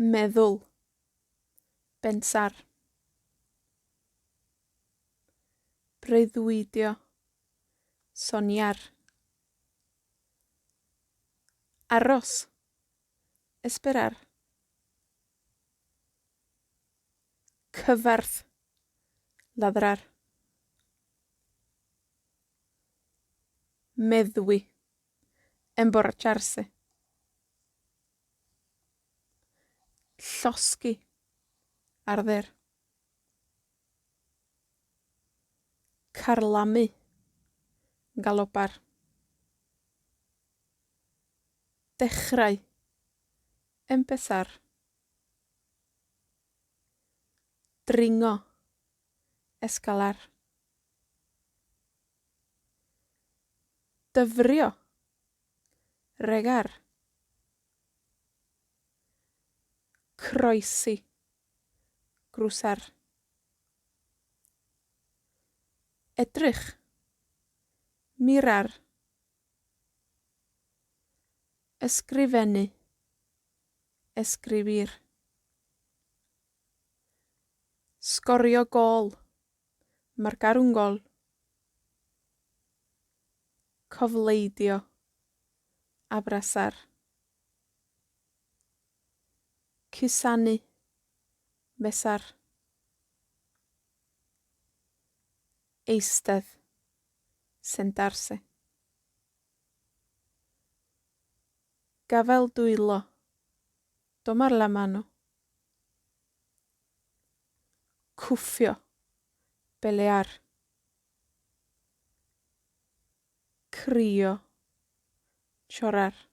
meddwl, pensar. Breuddwydio, soñar. Aros, esperar. Cyfarth, ladrar. Meddwi, emborracharse. Llosgi, arfer. Carlamu, galopar. Dechrau, empezar. Dringo, escalar. Dyfrio, regar. Croesi, crwsar. Edrych, mirar. Ysgrifennu, esgrifir. Sgorio gôl, marcar un gol. Cofleidio, abrasar. Cusanu, besar. Eistedd, sentarse. Gafael dwylo, tomar la mano. Cwffio, pelear. Crio, chorar.